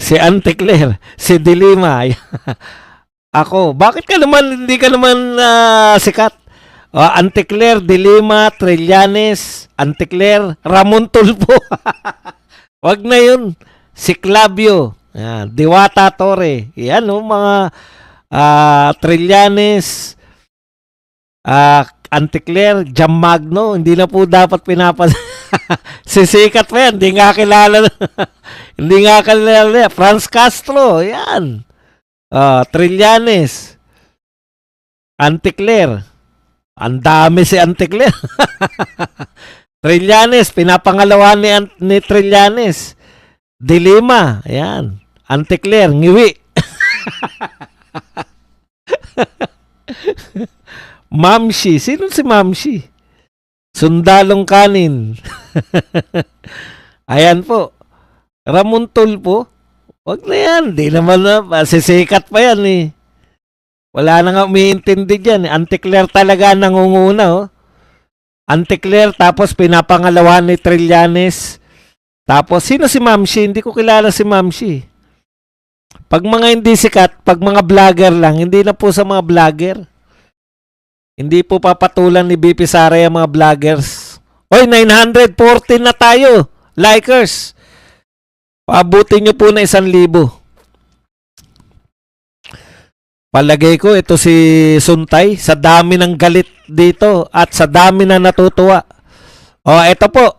Si Auntie Claire, si Dilima. Ako, bakit ka naman, hindi ka naman sikat? Auntie Claire, Dilima, Trillanes, Auntie Claire, Ramon Tulfo. Wag na yun. Si Clavio, yan, Diwata Torre. Yan, mga Trillanes, Auntie Claire, Jam Magno. Hindi na po dapat sisikat pa yan. Hindi nga kilala. Hindi nga kilala. Franz Castro, yan. Trillanes, Auntie Claire. Ang dami si Auntie Claire. Trillanes, pinapangalawa ni Trillanes. Dilima, ayan. Auntie Claire, ngiwi. Mamshi, sino si Mamshi? Sundalong kanin. Ayan po. Ramon Tulfo. Wag na yan, di naman sisikat pa yan eh. Wala na nga umiintindi dyan. Auntie Claire talaga nangunguna, oh. Auntie Claire, tapos pinapangalawa ni Trillanes. Tapos, sino si Mamshi? Hindi ko kilala si Mamshi. Pag mga hindi sikat, pag mga vlogger lang, hindi na po sa mga vlogger. Hindi po papatulan ni BP Sara yung mga vloggers. Oy, 914 na tayo. Likers. Paabutin nyo po na 1,000. Palagay ko, ito si Suntay, sa dami ng galit dito at sa dami na natutuwa. Ito po.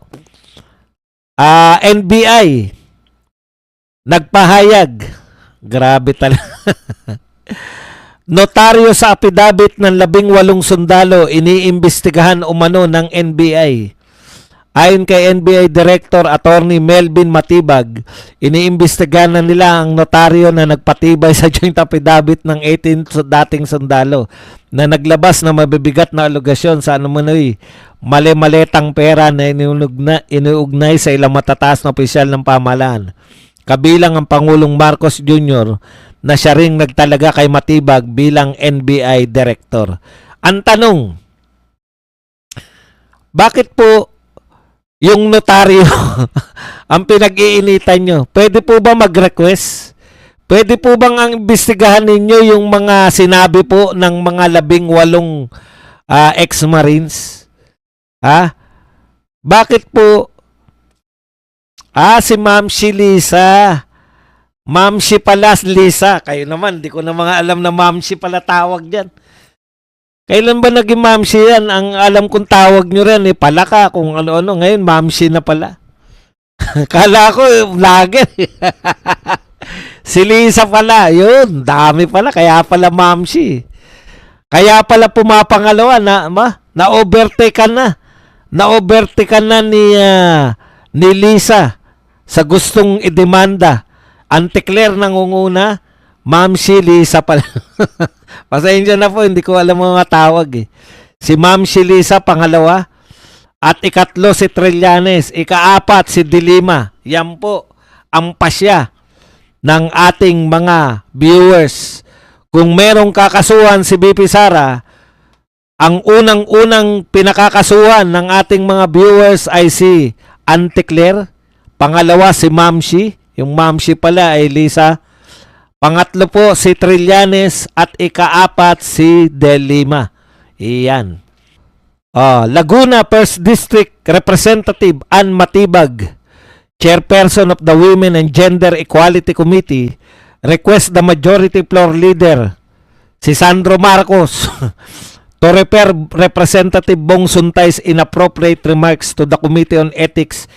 NBI. Nagpahayag. Grabe talaga. Notaryo sa apidabit ng 18 sundalo iniimbestigahan umano ng NBI. Ayon kay NBI Director Attorney Melvin Matibag, iniimbestigahan na nila ang notaryo na nagpatibay sa joint affidavit ng 18 dating sundalo na naglabas na mabibigat na alegasyon sa anumanoy mali-maletang pera na iniugnay sa ilang matataas na opisyal ng pamahalaan. Kabilang ang Pangulong Marcos Jr. na siya ring nagtalaga kay Matibag bilang NBI Director. Ang tanong, bakit po yung notaryo ang pinag-iinitan nyo? Pwede po ba mag-request? Pwede po bang ang imbestigahan ninyo yung mga sinabi po ng mga 18 ex-marines? Bakit po? Si Ma'am Lisa. Ma'am pala, Lisa. Kayo naman, di ko na mga alam na Ma'am pala tawag dyan. Kailan ba naging Ma'am yan? Ang alam kong tawag nyo rin, palaka, kung ano-ano. Ngayon, Ma'am na pala. Kala ko, vlogger. Si Lisa pala, yun, dami pala. Kaya pala Ma'am Kaya pala pumapangalawa na overtake na. Na-overtake na ni Lisa sa gustong idemanda. Auntie Claire nangunguna, Ma'am Lisa pala. Pasensya na po, hindi ko alam mga tawag eh. Si Ma'am Lisa, pangalawa. At ikatlo si Trillanes. Ikaapat si Dilima. Yan po ang pasya ng ating mga viewers. Kung merong kakasuhan si BP Sara, ang unang-unang pinakakasuhan ng ating mga viewers ay si Auntie Claire. Pangalawa si Ma'am Yung Ma'am pala ay Lisa. Pangatlo po si Trillanes at ikaapat si Delima. Iyan. Laguna 1st District Representative Ann Matibag, Chairperson of the Women and Gender Equality Committee, request the majority floor leader, si Sandro Marcos, to refer Representative Bong Suntay's inappropriate remarks to the Committee on Ethics.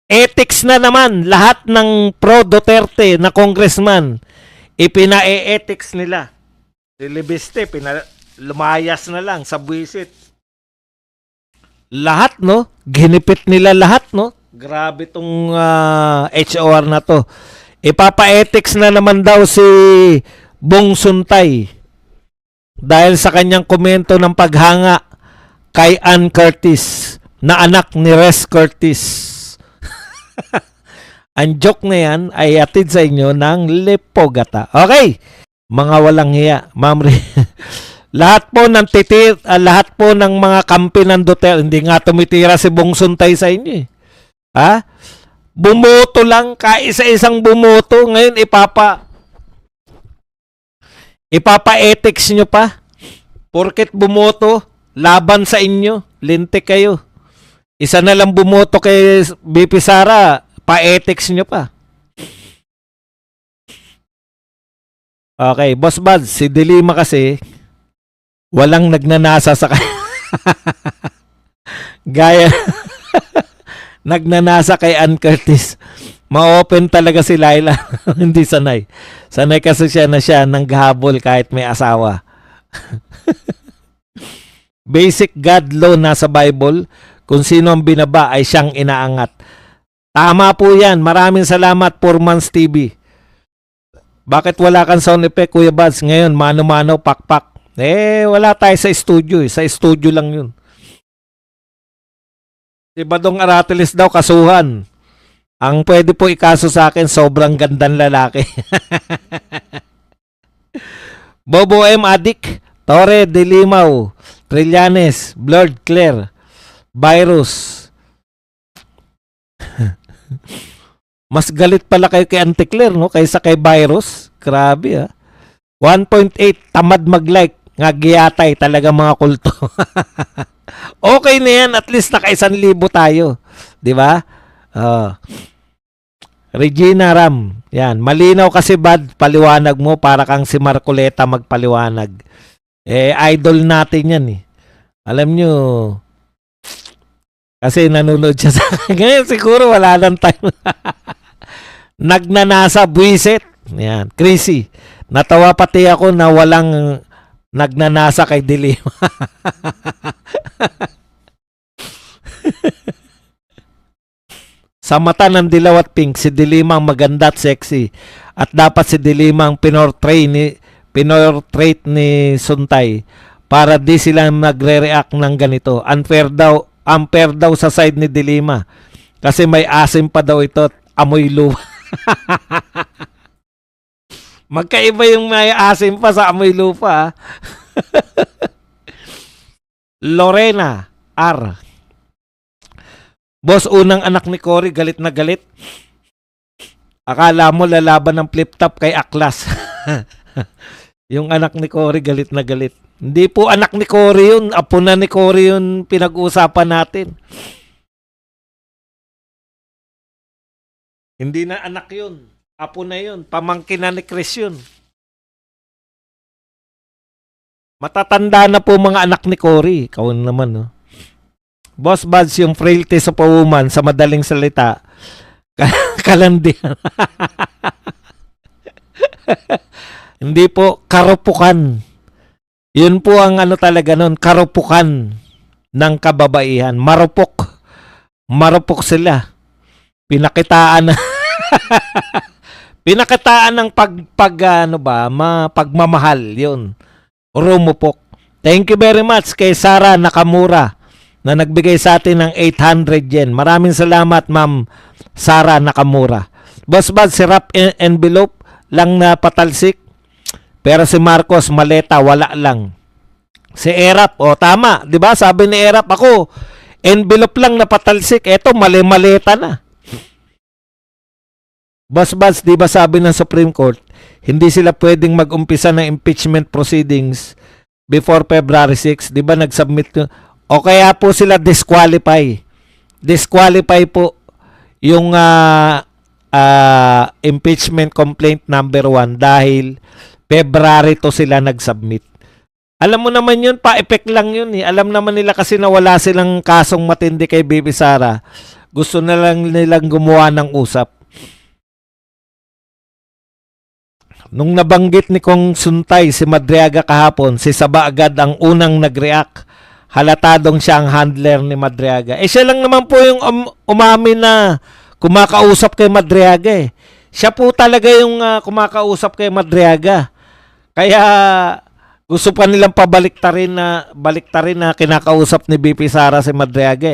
Ethics na naman, lahat ng pro-Duterte na congressman, ipina-ethics nila. Si Libiste, lumayas na lang sa buwisit. Lahat, no? Ginipit nila lahat, no? Grabe tong HOR na to. Ipapa-ethics na naman daw si Bong Suntay dahil sa kanyang komento ng paghanga kay Ann Curtis na anak ni Res Curtis. Ang joke na yan ay atid sa inyo ng Lepogata. Okay, mga walang hiya, Ma'am lahat po ng lahat po ng mga kampi ng Duterte, hindi nga tumitira si Bong Suntay sa inyo eh. Bumoto lang, kaisa-isang bumoto. Ngayon, ipapa-ethics nyo pa. Porket bumoto, laban sa inyo. Lintik kayo. Isa na lang bumoto kay BP Sara, pa-ethics nyo pa. Okay, Boss Bud, si Dilima kasi, walang nagnanasa sa gaya nagnanasa kay Ann Curtis. Ma-open talaga si Laila. Hindi sanay. Sanay kasi siya na siya nanggahabol kahit may asawa. Basic God law nasa Bible. Kung sino ang binaba ay siyang inaangat. Tama po yan. Maraming salamat, Purmans TV. Bakit wala kang sound effect, Kuya Buds? Ngayon, mano-mano, pakpak. Wala tayo sa studio. Sa studio lang yun. Si Badong Aratiles daw, kasuhan. Ang pwede po ikaso sa akin, sobrang gandang lalaki. Bobo M. Adik, Torre de Limao, Trillanes, Blurred Claire, Virus. Mas galit pala kayo kay Auntie Claire, no? Kaysa kay Virus. Grabe, ha? 1.8, tamad mag-like. Ngagiyatay talaga mga kulto. Okay na yan. At least naka 1,000 tayo. Di ba? Regina Ram. Yan. Malinaw kasi, Bad, paliwanag mo para kang si Marcoleta magpaliwanag. Idol natin yan eh. Alam nyo, kasi nanonood siya sa akin. Ngayon siguro wala lang time. Nagnanasa, buwisit. Yan. Crazy. Natawa pati ako na walang nagnanasa kay Dilima. Sa mata ng dilaw at pink, si Dilima ang maganda at sexy. At dapat si Dilima ang pinortray ni Suntay para di sila magre-react ng ganito. Unfair daw sa side ni Dilima. Kasi may asim pa daw ito at amoy lupa. Magkaiba yung may asim pa sa amoy lupa. Lorena R. Boss, unang anak ni Cory, galit na galit. Akala mo lalaban ng flip-top kay Aklas. Yung anak ni Cory, galit na galit. Hindi po anak ni Cory yun. Apo na ni Cory yun pinag-uusapan natin. Hindi na anak yun. Apo na yun. Pamangkin na ni Chris yun. Matatanda na po mga anak ni Cory. Ikaw naman, no? Boss Buds, yung frailty of a woman, sa madaling salita, kalandian. Hindi po, karupukan. Yun po ang ano talaga nun, karupukan ng kababaihan. Marupok. Marupok sila. Pinakitaan na. Pinakitaan ng pagmamahal, yun. Rumupok. Thank you very much kay Sarah Nakamura na nagbigay sa atin ng 800 yen. Maraming salamat, Ma'am Sarah Nakamura. Boss Bad, si Rap envelope lang na patalsik. Pero si Marcos maleta, wala lang. Si Erap, tama. 'Di ba? Sabi ni Erap, ako, envelope lang na patalsik. Eto, mali-maleta na. Boss Bad, 'di ba sabi ng Supreme Court, hindi sila pwedeng mag-umpisa ng impeachment proceedings before February 6. 'Di ba nag-submit o kaya po sila disqualify. Disqualify po yung impeachment complaint number 1 dahil February to sila nag-submit. Alam mo naman yun, pa-effect lang yun eh. Alam naman nila kasi na wala silang kasong matindi kay Baby Sara. Gusto na lang nilang gumawa ng usap. Nung nabanggit ni Kong Suntay si Madriaga kahapon, si Saba agad ang unang nag-react. Halatadong siya ang handler ni Madriaga. Siya lang naman po yung umamin na kumakausap kay Madriaga eh. Siya po talaga yung kumakausap kay Madriaga. Kaya gusto pa nilang baliktarin na kinakausap ni BP Sara si Madriaga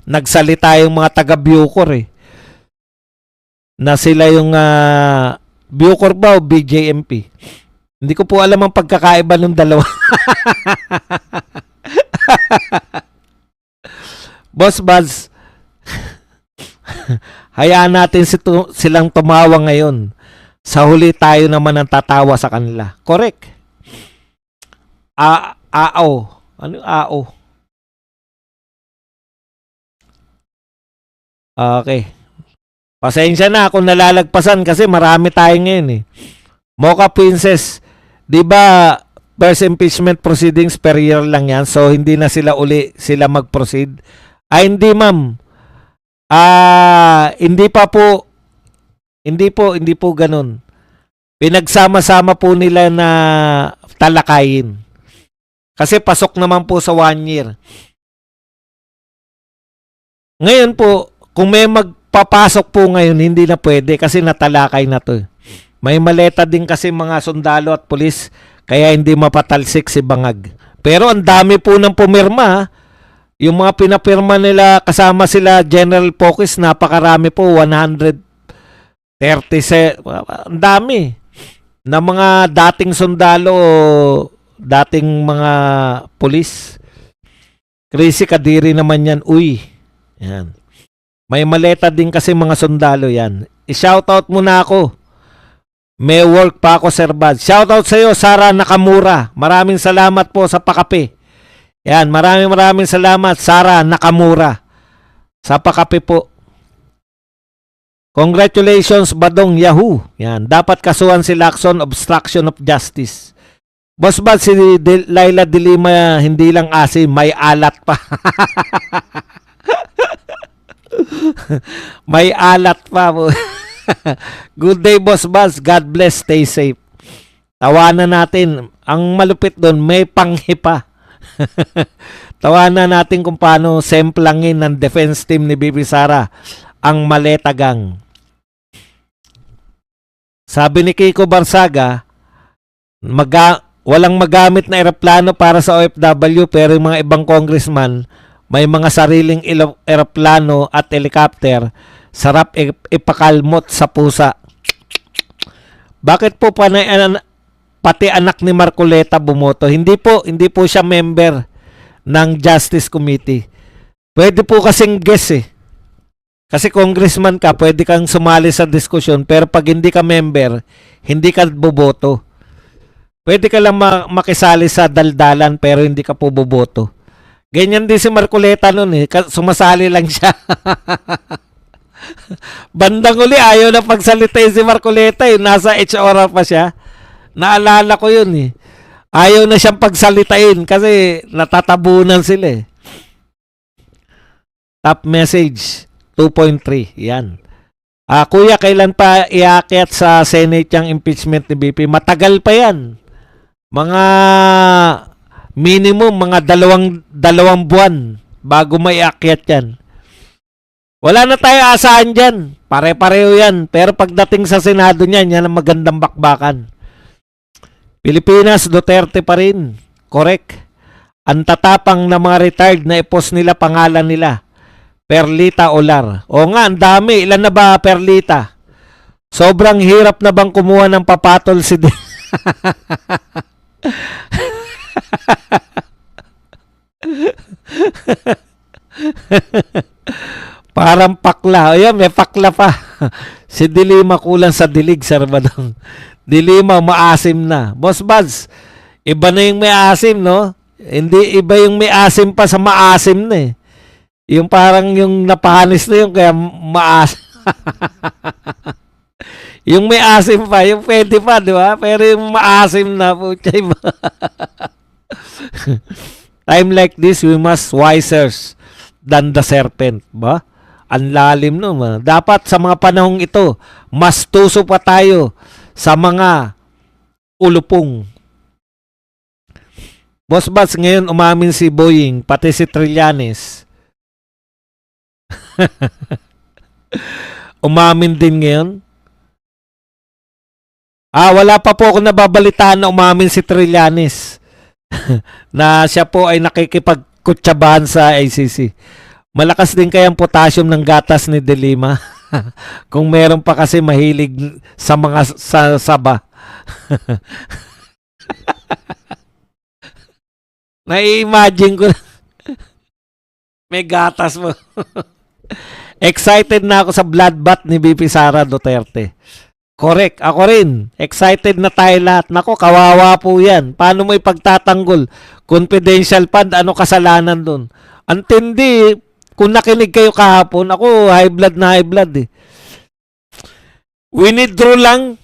nagsalita yung mga taga Bucor na sila yung Bucor ba o BJMP? Hindi ko po alam ang pagkakaiba ng dalawa. Boss Buzz, Hayaan natin silang tumawa ngayon. Sa huli tayo naman ang tatawa sa kanila. Correct. AO. Ano yung AO? Okay. Pasensya na kung nalalagpasan kasi marami tayo ngayon eh. Mocha Princess, di ba first impeachment proceedings per year lang yan? So hindi na sila mag-proceed? Hindi ma'am. Hindi po ganun. Pinagsama-sama po nila na talakayin. Kasi pasok naman po sa 1 year. Ngayon po, kung may magpapasok po ngayon, hindi na pwede kasi natalakay na to. May maleta din kasi mga sundalo at pulis kaya hindi mapatalsik si Bangag. Pero ang dami po ng pumirma. Yung mga pinapirma nila kasama sila General Pocus, napakarami po, 137. Ang dami na mga dating sundalo, dating mga pulis. Crazy Kadiri naman yan. Uy. Yan. May maleta din kasi mga sundalo yan. I-shoutout muna ako. May work pa ako, Sir Bad. Shoutout sa iyo, Sara Nakamura. Maraming salamat po sa pakape. Yan, maraming salamat, Sara Nakamura. Sa pakape po. Congratulations, Badong Yahoo. Yan, dapat kasuhan si Lacson, obstruction of justice. Boss Bad, si Laila de Lima hindi lang asim, may alat pa. May alat pa po. Good day, Boss Buzz. God bless. Stay safe. Tawanan natin. Ang malupit doon, may panghi pa. Tawanan natin kung paano semplangin ng defense team ni Bibi Sara ang Maleta Gang. Sabi ni Kiko Barsaga, walang magamit na eroplano para sa OFW pero yung mga ibang congressman may mga sariling eroplano at helicopter. Sarap ipakalmot sa pusa. Bakit po pati anak ni Marcoleta bumoto? Hindi po siya member ng Justice Committee. Pwede po kasing guess eh. Kasi congressman ka, pwede kang sumali sa diskusyon, pero pag hindi ka member, hindi ka boboto. Pwede ka lang makisali sa daldalan, pero hindi ka po boboto. Ganyan din si Marcoleta noon eh. Sumasali lang siya. Bandang uli, ayaw na pagsalitain si Marcoleta eh. Nasa HR pa siya. Naalala ko yun eh. Ayaw na siyang pagsalitain kasi natatabunan sila eh. Top message 2.3. Yan. Kuya, kailan pa iakyat sa Senate yung impeachment ni BP? Matagal pa yan. Mga minimum, mga dalawang buwan bago maiakyat yan. Wala na tayo asahan dyan. Pare-pareho yan. Pero pagdating sa Senado niyan, yan ang magandang bakbakan. Pilipinas, Duterte pa rin. Correct. Ang tatapang na mga retired na i-post nila pangalan nila. Perlita Olar. O nga, ang dami. Ilan na ba Perlita? Sobrang hirap na bang kumuha ng papatol si Parang pakla. Ayan, may pakla pa. Si Dilima kulang sa dilig, Sir Badong. Dilima, maasim na. Boss Buds, iba na yung may asim, no? Hindi, iba yung may asim pa sa maasim na eh. Yung parang yung napanis na yung kaya maasim. Yung may asim pa, yung pwede pa, di ba? Pero yung maasim na po, iba. Time like this, we must wiser than the serpent, ba? Ang lalim no. Dapat sa mga panahong ito, mas tuso pa tayo sa mga ulupong. Boss Bats, ngayon umamin si Boying, pati si Trillanes. Umamin din ngayon. Wala pa po ako nababalitaan na umamin si Trillanes. Na siya po ay nakikipagkutsabahan sa ICC. Malakas din kayang potassium ng gatas ni De Lima. Kung meron pa kasi mahilig sa mga saba. Nai-imagine ko may gatas mo. Excited na ako sa bloodbath ni BP Sara Duterte. Correct. Ako rin. Excited na tayo lahat. Nako, kawawa po yan. Paano mo ipagtatanggol? Confidential fund, ano kasalanan dun? Antindi, kung nakinig kayo kahapon, ako high blood na high blood eh. Winidraw lang.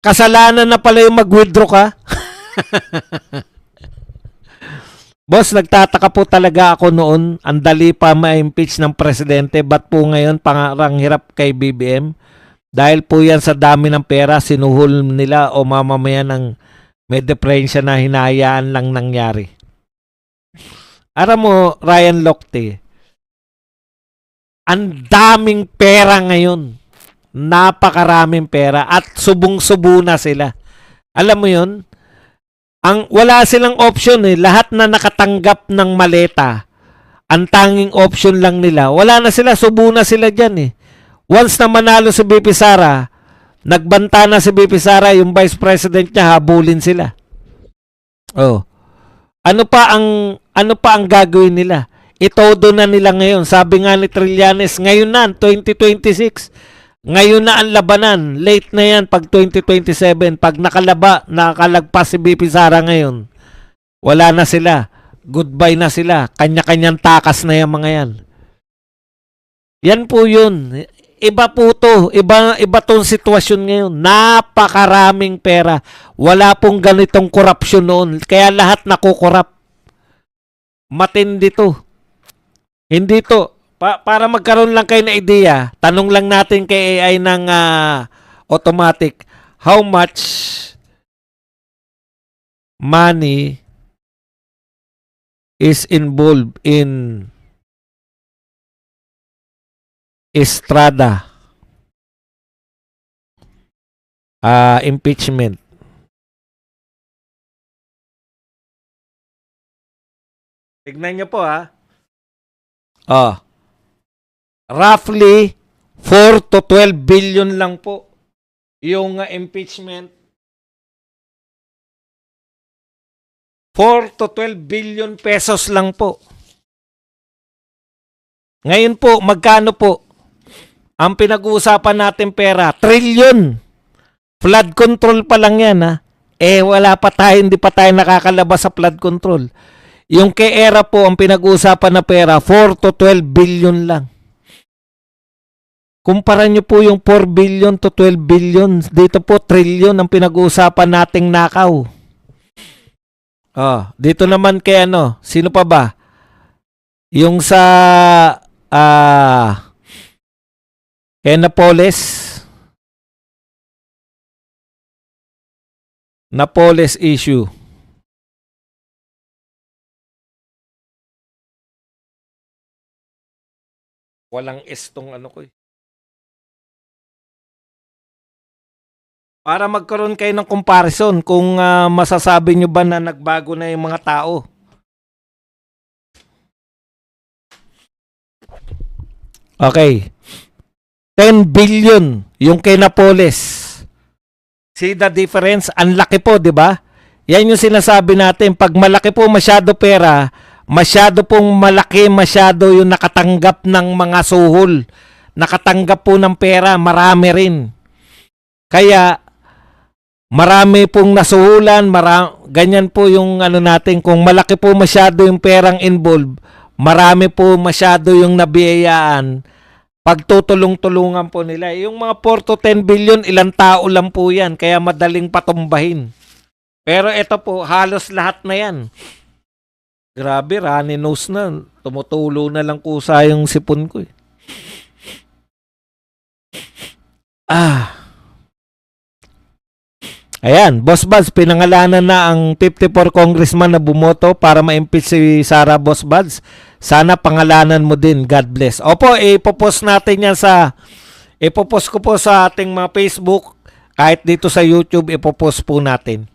Kasalanan na pala yung mag-withdraw ka. Boss, nagtataka po talaga ako noon. Ang dali pa ma-impeach ng presidente. Ba't po ngayon pangarang hirap kay BBM? Dahil po yan sa dami ng pera, sinuhol nila o mamamayan ng may depresya na hinahayaan lang nangyari. Aram mo, Ryan Lochte, ang daming pera ngayon. Napakaraming pera at subong-subo na sila. Alam mo yun? Wala silang option eh. Lahat na nakatanggap ng maleta, ang tanging option lang nila. Wala na sila, subo na sila dyan eh. Once na manalo si BP Sara, nagbanta na si BP Sara, yung vice president niya, habulin sila. Oh. Ano pa ang gagawin nila? Itodo na nila ngayon. Sabi nga ni Trillanes, ngayon na, 2026. Ngayon na ang labanan. Late na yan pag 2027. Pag nakalagpas si BP Sara ngayon, wala na sila. Goodbye na sila. Kanya-kanyang takas na yung mga yan. Yan po yun. Iba po to. Iba tong sitwasyon ngayon. Napakaraming pera. Wala pong ganitong korupsyon noon. Kaya lahat nakukorap. Matindi to. Hindi to. Para magkaroon lang kayo na ideya, tanong lang natin kay AI ng automatic, how much money is involved in Estrada impeachment? Tignan nyo po ha. Roughly 4 to 12 billion lang po yung impeachment. 4 to 12 billion pesos lang po. Ngayon po, magkano po ang pinag-uusapan natin pera? Trillion. Flood control pa lang yan ha. Wala pa tayo, hindi pa tayo nakakalabas sa flood control. Yung kay ERA po, ang pinag-uusapan na pera, 4 to 12 billion lang. Kumpara nyo po yung 4 billion to 12 billion. Dito po, trillion ang pinag-uusapan nating nakaw. Dito naman kay sino pa ba? Yung sa kay Napoles issue. Walang estong ko eh. Para magkaroon kayo ng comparison kung masasabi nyo ba na nagbago na yung mga tao. Okay. 10 billion yung kay Napoles. See the difference? Ang laki po, di ba? Yan yung sinasabi natin. Pag malaki po masyado pera, masyado pong malaki masyado yung nakatanggap ng mga suhol. Nakatanggap po ng pera, marami rin. Kaya, marami pong nasuhulan, ganyan po yung natin. Kung malaki po masyado yung perang involved, marami po masyado yung nabiyayaan. Pagtutulong-tulungan po nila. Yung mga 4 to 10 billion, ilang tao lang po yan. Kaya madaling patumbahin. Pero ito po, halos lahat na yan. Grabe, runny nose na. Tumutulo na lang kusa yung sipon ko eh. Ayan, Boss Buds, pinangalanan na ang 54 congressman na bumoto para ma-impeach si Sara, Boss Buds. Sana pangalanan mo din. God bless. Opo, ipopost natin yan ipopost ko po sa ating mga Facebook, kahit dito sa YouTube, ipopost po natin.